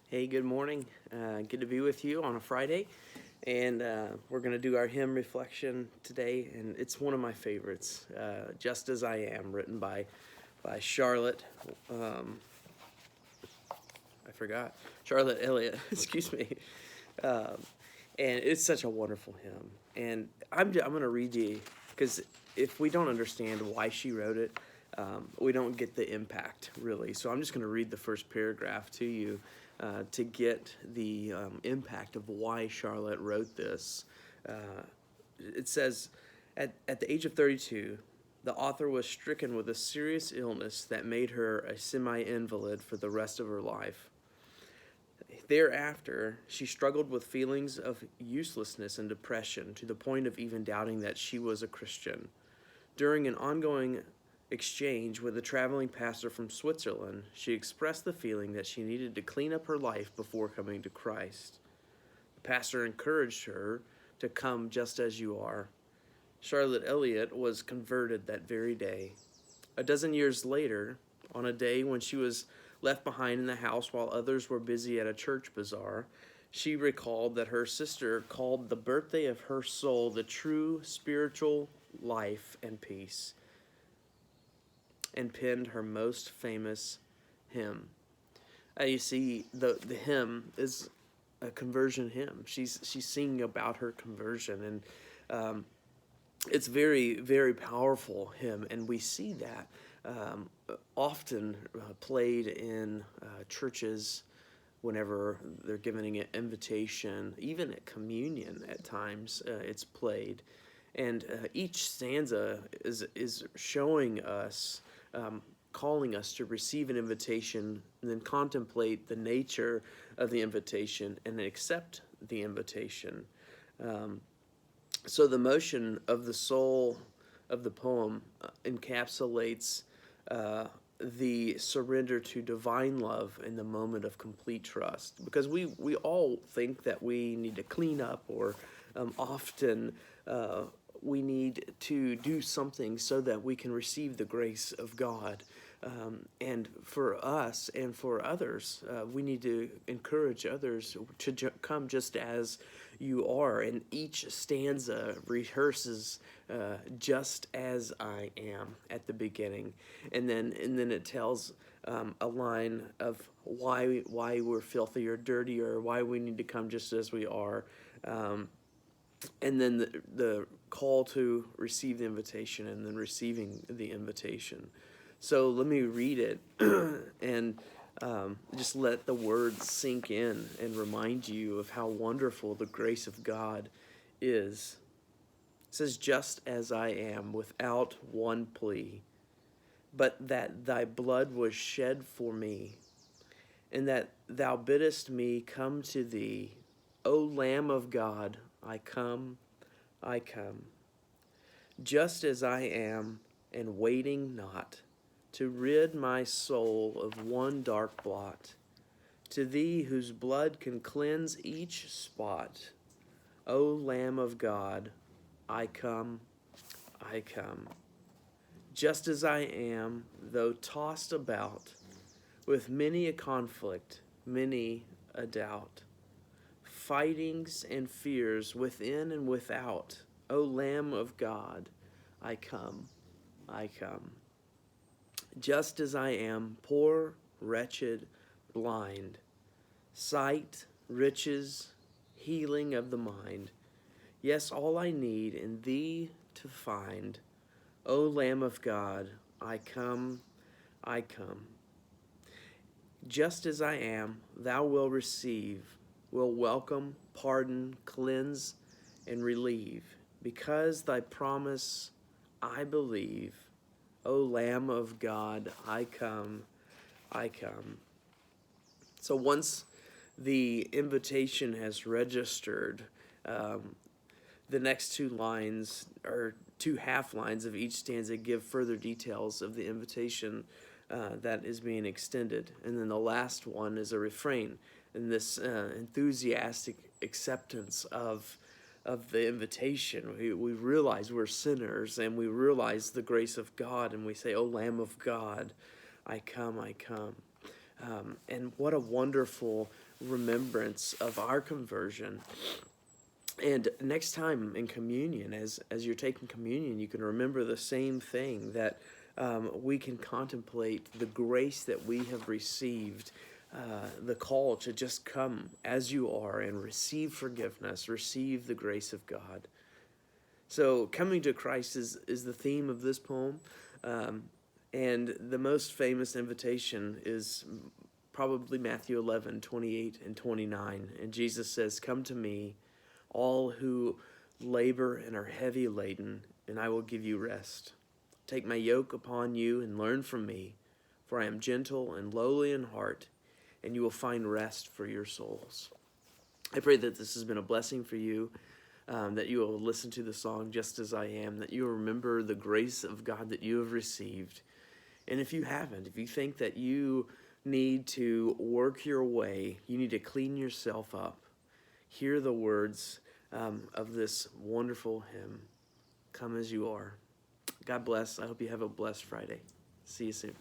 Hey, good morning. Good to be with you on a Friday. And we're going to do our hymn reflection today. And it's one of my favorites, Just As I Am, written by Charlotte. I forgot. Charlotte Elliott, excuse me. Um, and it's such a wonderful hymn. And I'm going to read you, because if we don't understand why she wrote it, we don't get the impact, really. So I'm just going to read the first paragraph to you to get the impact of why Charlotte wrote this. It says, at the age of 32, the author was stricken with a serious illness that made her a semi-invalid for the rest of her life. Thereafter, she struggled with feelings of uselessness and depression to the point of even doubting that she was a Christian. During an ongoing exchange with a traveling pastor from Switzerland, she expressed the feeling that she needed to clean up her life before coming to Christ. The pastor encouraged her to come just as you are. Charlotte Elliott was converted that very day. A dozen years later, on a day when she was left behind in the house while others were busy at a church bazaar, she recalled that her sister called the birthday of her soul the true spiritual life and peace, and penned her most famous hymn. You see, the hymn is a conversion hymn. She's singing about her conversion, and it's very, very powerful hymn, and we see that often played in churches whenever they're giving an invitation, even at communion at times it's played. And each stanza is showing us, calling us to receive an invitation and then contemplate the nature of the invitation and accept the invitation. So the motion of the soul of the poem encapsulates the surrender to divine love in the moment of complete trust. Because we all think that we need to clean up, or often we need to do something so that we can receive the grace of God. And for us and for others, we need to encourage others to come just as you are. And each stanza rehearses just as I am at the beginning, and then it tells a line of why we're filthy or dirty, or why we need to come just as we are. And then the call to receive the invitation, and then receiving the invitation. So let me read it and just let the words sink in and remind you of how wonderful the grace of God is. It says, just as I am, without one plea, but that thy blood was shed for me, and that thou biddest me come to thee. O Lamb of God, I come, I come. Just as I am, and waiting not, to rid my soul of one dark blot. To thee whose blood can cleanse each spot. O Lamb of God, I come, I come. Just as I am, though tossed about with many a conflict, many a doubt, fightings and fears within and without, O Lamb of God, I come, I come. Just as I am, poor, wretched, blind, sight, riches, healing of the mind, yes, all I need in thee to find. O Lamb of God, I come, I come. Just as I am, thou wilt receive, will welcome, pardon, cleanse, and relieve. Because thy promise I believe, O Lamb of God, I come, I come. So once the invitation has registered, the next two lines, or two half lines of each stanza, give further details of the invitation that is being extended. And then the last one is a refrain, and this enthusiastic acceptance of the invitation. We realize we're sinners, and we realize the grace of God, and we say, "O Lamb of God, I come, I come." And what a wonderful remembrance of our conversion. And next time in communion, as you're taking communion, you can remember the same thing, that we can contemplate the grace that we have received, the call to just come as you are and receive forgiveness, receive the grace of God. So coming to Christ is the theme of this poem. And the most famous invitation is probably Matthew 11:28 and 29. And Jesus says, "Come to me, all who labor and are heavy laden, and I will give you rest. Take my yoke upon you and learn from me, for I am gentle and lowly in heart, and you will find rest for your souls." I pray that this has been a blessing for you, that you will listen to the song "Just As I Am," that you will remember the grace of God that you have received. And if you haven't, if you think that you need to work your way, you need to clean yourself up, hear the words of this wonderful hymn, "Come as You Are." God bless. I hope you have a blessed Friday. See you soon.